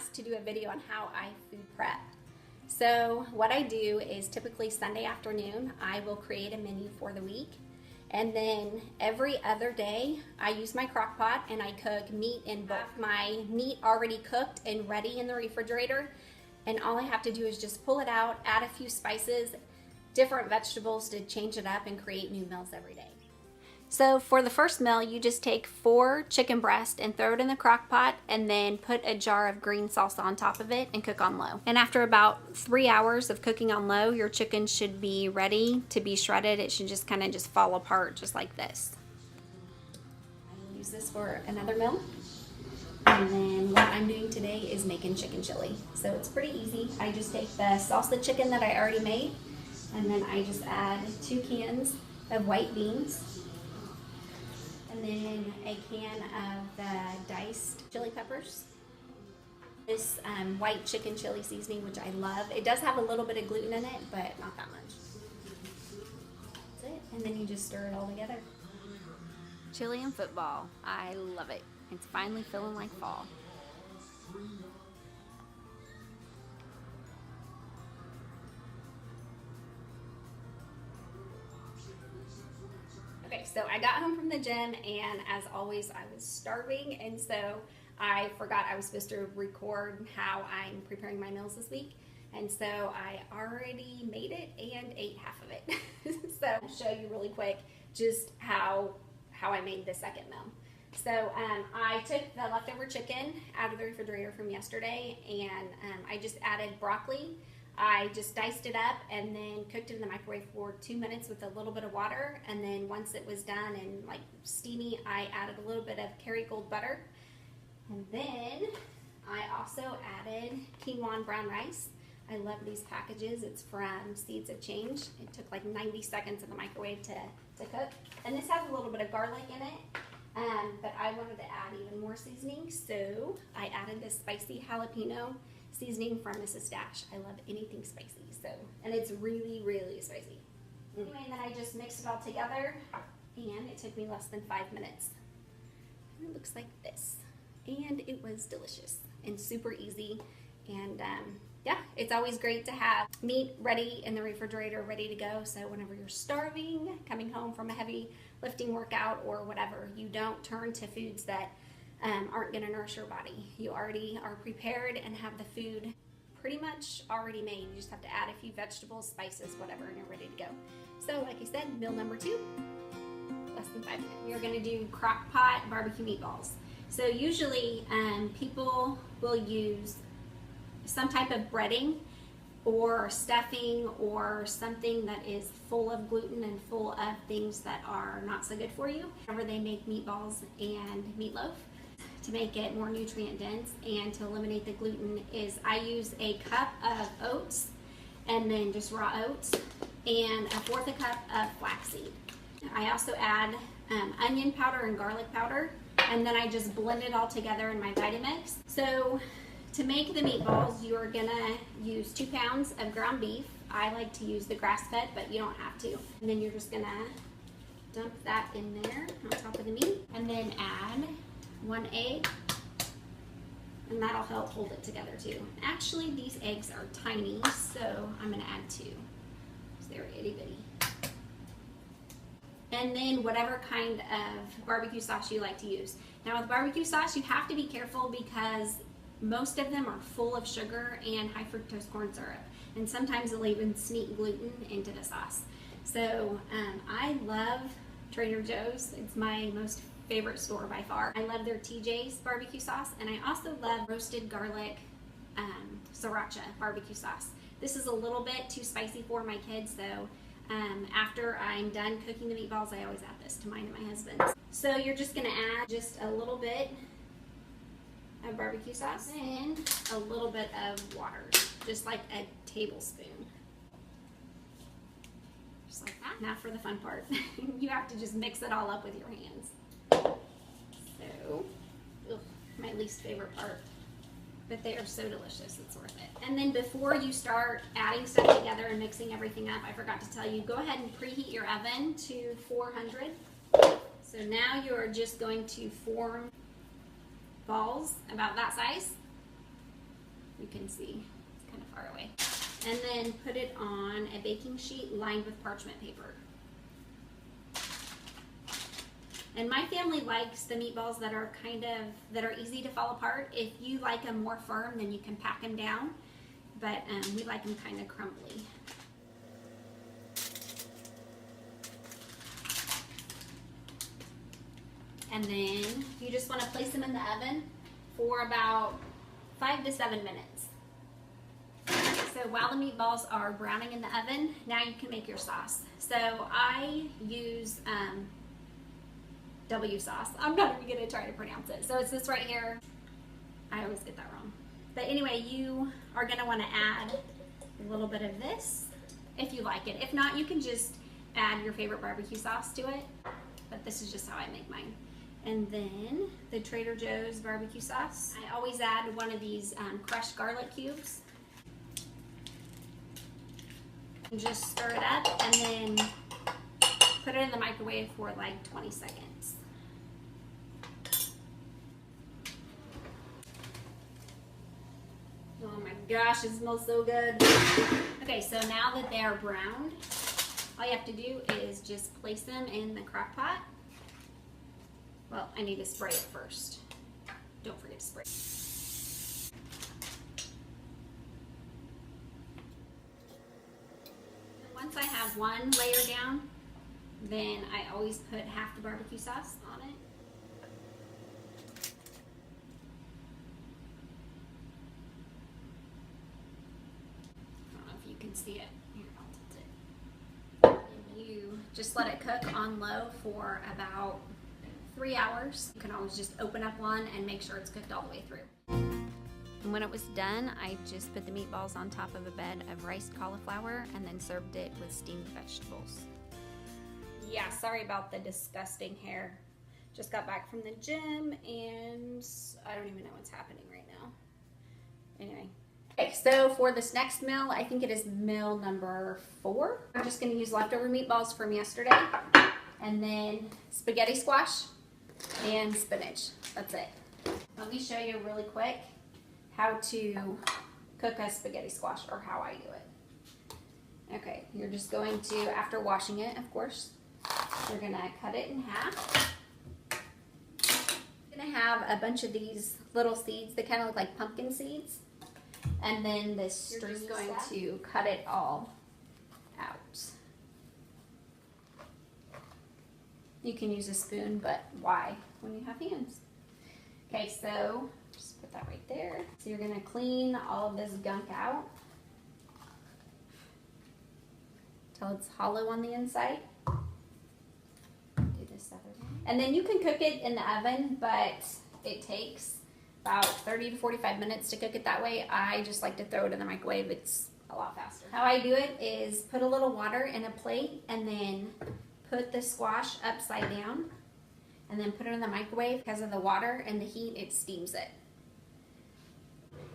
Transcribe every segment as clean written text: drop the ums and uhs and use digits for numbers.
asked to do a video on how I food prep. So what I do is typically Sunday afternoon, I will create a menu for the week. And then every other day, I use my crock pot and I cook meat in bulk. My meat already cooked and ready in the refrigerator. And all I have to do is just pull it out, add a few spices, different vegetables to change it up and create new meals every day. So for the first meal, you just take 4 chicken breasts and throw it in the crock pot and then put a jar of green salsa on top of it and cook on low. And after about 3 hours of cooking on low, your chicken should be ready to be shredded. It should just kind of just fall apart just like this. I will use this for another meal. And then what I'm doing today is making chicken chili. So it's pretty easy. I just take the salsa chicken that I already made and then I just add 2 cans of white beans. And then a can of the diced chili peppers. This white chicken chili seasoning, which I love. It does have a little bit of gluten in it, but not that much. That's it. And then you just stir it all together. Chili and football. I love it. It's finally feeling like fall. Okay, so I got home from the gym and as always I was starving, and so I forgot I was supposed to record how I'm preparing my meals this week, and so I already made it and ate half of it. So I'll show you really quick just how I made the second meal. So I took the leftover chicken out of the refrigerator from yesterday and I just added broccoli. I just diced it up and then cooked it in the microwave for 2 minutes with a little bit of water, and then once it was done and like steamy, I added a little bit of Kerrygold butter, and then I also added quinoa and brown rice. I love these packages. It's from Seeds of Change. It took like 90 seconds in the microwave to cook, and this has a little bit of garlic in it, but I wanted to add even more seasoning, so I added this spicy jalapeno seasoning from Mrs. Stash. I love anything spicy, so, and it's really, really spicy. Anyway, and then I just mixed it all together, and it took me less than 5 minutes. And it looks like this, and it was delicious and super easy, and yeah, it's always great to have meat ready in the refrigerator, ready to go, so whenever you're starving, coming home from a heavy lifting workout or whatever, you don't turn to foods that aren't going to nourish your body. You already are prepared and have the food pretty much already made. You just have to add a few vegetables, spices, whatever, and you're ready to go. So like I said, meal number 2, less than 5 minutes. We are going to do crock pot barbecue meatballs. So usually people will use some type of breading or stuffing or something that is full of gluten and full of things that are not so good for you. Whenever they make meatballs and meatloaf, to make it more nutrient dense and to eliminate the gluten, is I use a cup of oats and then just raw oats and 1/4 cup of flaxseed. I also add onion powder and garlic powder, and then I just blend it all together in my Vitamix. So to make the meatballs, you are gonna use 2 pounds of ground beef. I like to use the grass-fed, but you don't have to. And then you're just gonna dump that in there on top of the meat, and then add 1 egg, and that'll help hold it together too. Actually, these eggs are tiny, so I'm gonna add 2. So they're itty bitty. And then whatever kind of barbecue sauce you like to use. Now with barbecue sauce, you have to be careful because most of them are full of sugar and high fructose corn syrup, and sometimes they'll even sneak gluten into the sauce. So I love Trader Joe's. It's my most favorite store by far. I love their TJ's barbecue sauce, and I also love roasted garlic sriracha barbecue sauce. This is a little bit too spicy for my kids, so after I'm done cooking the meatballs, I always add this to mine and my husband's. So you're just gonna add just a little bit of barbecue sauce and a little bit of water, just like a tablespoon. Just like that. Now for the fun part. You have to just mix it all up with your hands. So, my least favorite part, but they are so delicious, it's worth it. And then before you start adding stuff together and mixing everything up, I forgot to tell you, go ahead and preheat your oven to 400. So now you are just going to form balls about that size, You can see it's kind of far away. And then put it on a baking sheet lined with parchment paper. And my family likes the meatballs that are easy to fall apart. If you like them more firm, then you can pack them down. But we like them kind of crumbly. And then you just want to place them in the oven for about 5 to 7 minutes. So while the meatballs are browning in the oven, now you can make your sauce. So I use W sauce. I'm not even going to try to pronounce it. So it's this right here. I always get that wrong. But anyway, you are going to want to add a little bit of this if you like it. If not, you can just add your favorite barbecue sauce to it. But this is just how I make mine. And then the Trader Joe's barbecue sauce. I always add one of these crushed garlic cubes. And just stir it up and then put it in the microwave for like 20 seconds. Oh my gosh, it smells so good. Okay, so now that they're browned, all you have to do is just place them in the crock pot. Well, I need to spray it first. Don't forget to spray. And once I have one layer down, then I always put half the barbecue sauce on it. Can see it. Here, I'll tilt it. And you just let it cook on low for about 3 hours. You can always just open up one and make sure it's cooked all the way through. And when it was done, I just put the meatballs on top of a bed of riced cauliflower and then served it with steamed vegetables. Yeah, sorry about the disgusting hair. Just got back from the gym and I don't even know what's happening right now. Anyway. Okay, so for this next meal, I think it is meal number 4. I'm just going to use leftover meatballs from yesterday, and then spaghetti squash and spinach. That's it. Let me show you really quick how to cook a spaghetti squash, or how I do it. Okay, you're just going to, after washing it, of course, you're going to cut it in half. You're going to have a bunch of these little seeds that kind of look like pumpkin seeds. And then this you're just going to cut it all out. You can use a spoon, but why when you have hands? Okay, so just put that right there. So you're going to clean all of this gunk out until it's hollow on the inside. Do this other one. And then you can cook it in the oven, but it takes about 30 to 45 minutes to cook it that way. I just like to throw it in the microwave. It's a lot faster. How I do it is put a little water in a plate and then put the squash upside down and then put it in the microwave. Because of the water and the heat, it steams it.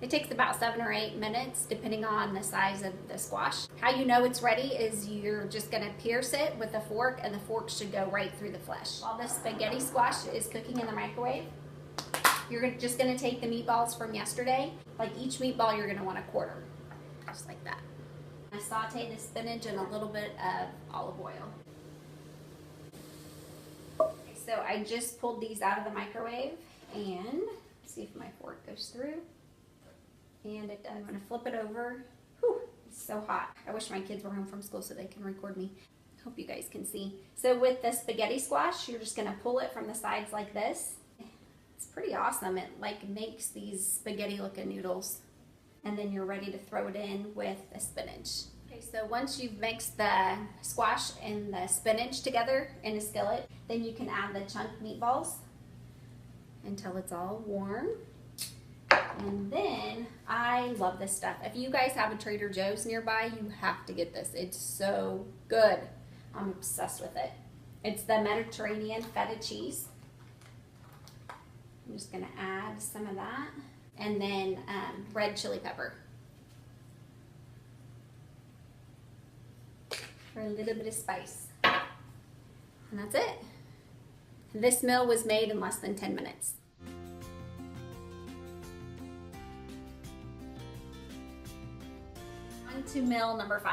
It takes about 7 or 8 minutes depending on the size of the squash. How you know it's ready is you're just going to pierce it with a fork, and the fork should go right through the flesh. While the spaghetti squash is cooking in the microwave, you're just going to take the meatballs from yesterday. Like each meatball, you're going to want a quarter. Just like that. I saute the spinach in a little bit of olive oil. Okay, so I just pulled these out of the microwave, and see if my fork goes through. And it does. I'm going to flip it over. Whew, it's so hot. I wish my kids were home from school so they can record me. Hope you guys can see. So with the spaghetti squash, you're just going to pull it from the sides like this. It's pretty awesome. It like makes these spaghetti looking noodles, and then you're ready to throw it in with the spinach. Okay, so once you've mixed the squash and the spinach together in a skillet, then you can add the chunked meatballs until it's all warm. And then I love this stuff. If you guys have a Trader Joe's nearby, you have to get this. It's so good. I'm obsessed with it. It's the Mediterranean feta cheese. I'm just going to add some of that. And then red chili pepper. For a little bit of spice. And that's it. This meal was made in less than 10 minutes. to meal number 5.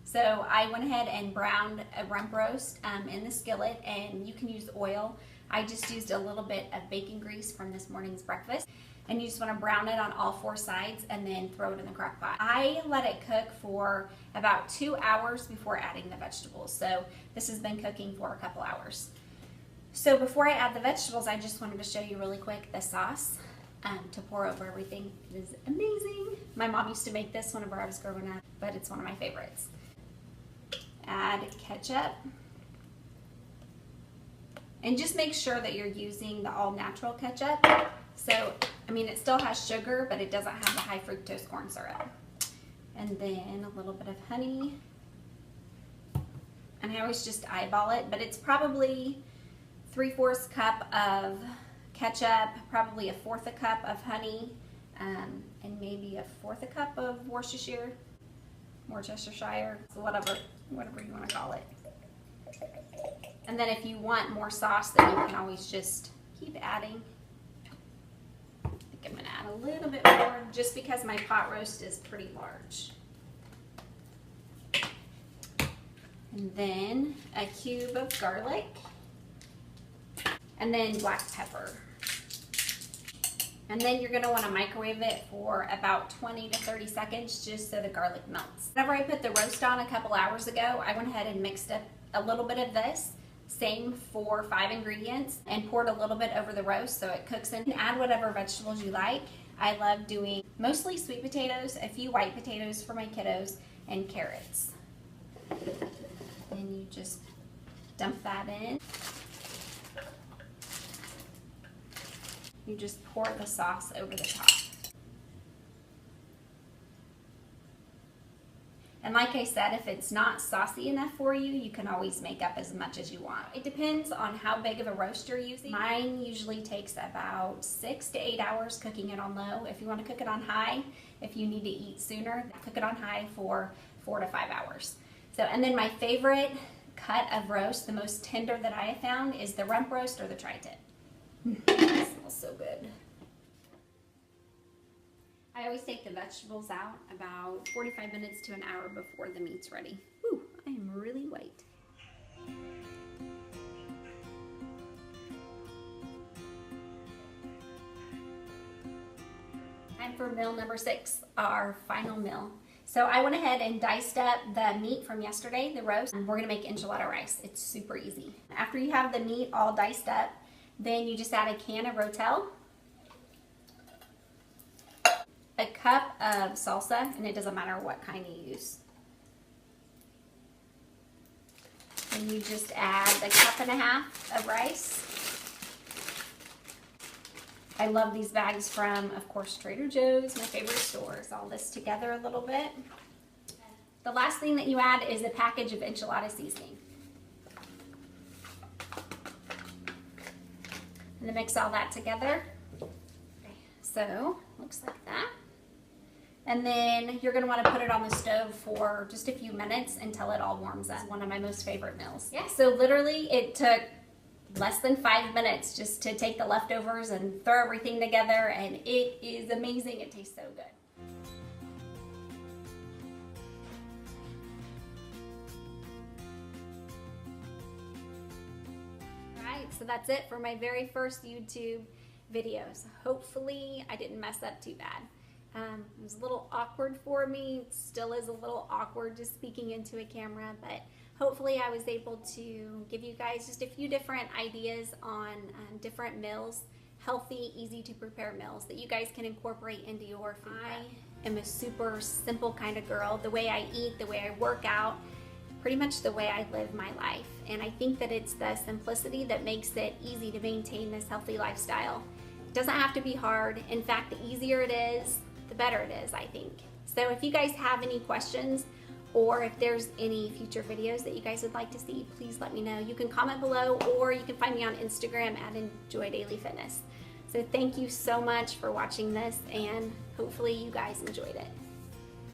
So I went ahead and browned a rump roast in the skillet, and you can use oil. I just used a little bit of bacon grease from this morning's breakfast. And you just want to brown it on all 4 sides and then throw it in the crock pot. I let it cook for about 2 hours before adding the vegetables. So this has been cooking for a couple hours. So before I add the vegetables, I just wanted to show you really quick the sauce to pour over everything. It is amazing. My mom used to make this whenever I was growing up, but it's one of my favorites. Add ketchup. And just make sure that you're using the all-natural ketchup. So, I mean, it still has sugar, but it doesn't have the high fructose corn syrup. And then a little bit of honey. And I always just eyeball it, but it's probably 3/4 cup of ketchup, probably 1/4 a cup of honey, and maybe 1/4 a cup of Worcestershire, so whatever you want to call it. And then if you want more sauce, then you can always just keep adding. I'm gonna add a little bit more just because my pot roast is pretty large. And then a cube of garlic. And then black pepper. And then you're gonna wanna microwave it for about 20 to 30 seconds just so the garlic melts. Whenever I put the roast on a couple hours ago, I went ahead and mixed up a little bit of this. Same for 5 ingredients, and poured a little bit over the roast so it cooks in. Add whatever vegetables you like. I love doing mostly sweet potatoes, a few white potatoes for my kiddos, and carrots. And you just dump that in. You just pour the sauce over the top. And like I said, if it's not saucy enough for you, you can always make up as much as you want. It depends on how big of a roast you're using. Mine usually takes about 6 to 8 hours cooking it on low. If you want to cook it on high, if you need to eat sooner, cook it on high for 4 to 5 hours. So, and then my favorite cut of roast, the most tender that I have found, is the rump roast or the tri-tip. It smells so good. I always take the vegetables out about 45 minutes to an hour before the meat's ready. Ooh, I am really white. Time for meal number 6, our final meal. So I went ahead and diced up the meat from yesterday, the roast, and we're gonna make enchilada rice. It's super easy. After you have the meat all diced up, then you just add a can of Rotel, a cup of salsa, and it doesn't matter what kind you use. And you just add a 1.5 cups of rice. I love these bags from, of course, Trader Joe's, my favorite stores. All this together a little bit. The last thing that you add is a package of enchilada seasoning. And then mix all that together. So, looks like that. And then you're gonna wanna put it on the stove for just a few minutes until it all warms up. It's one of my most favorite meals. Yeah, so literally it took less than 5 minutes just to take the leftovers and throw everything together, and it is amazing. It tastes so good. Alright, so that's it for my very first YouTube videos. Hopefully I didn't mess up too bad. It was a little awkward for me. It still is a little awkward just speaking into a camera, but hopefully I was able to give you guys just a few different ideas on different meals, healthy, easy to prepare meals that you guys can incorporate into your food prep. I am a super simple kind of girl. The way I eat, the way I work out, pretty much the way I live my life. And I think that it's the simplicity that makes it easy to maintain this healthy lifestyle. It doesn't have to be hard. In fact, the easier it is, the better it is, I think. So if you guys have any questions, or if there's any future videos that you guys would like to see, please let me know. You can comment below, or you can find me on Instagram at Enjoy Daily Fitness. So thank you so much for watching this, and hopefully you guys enjoyed it.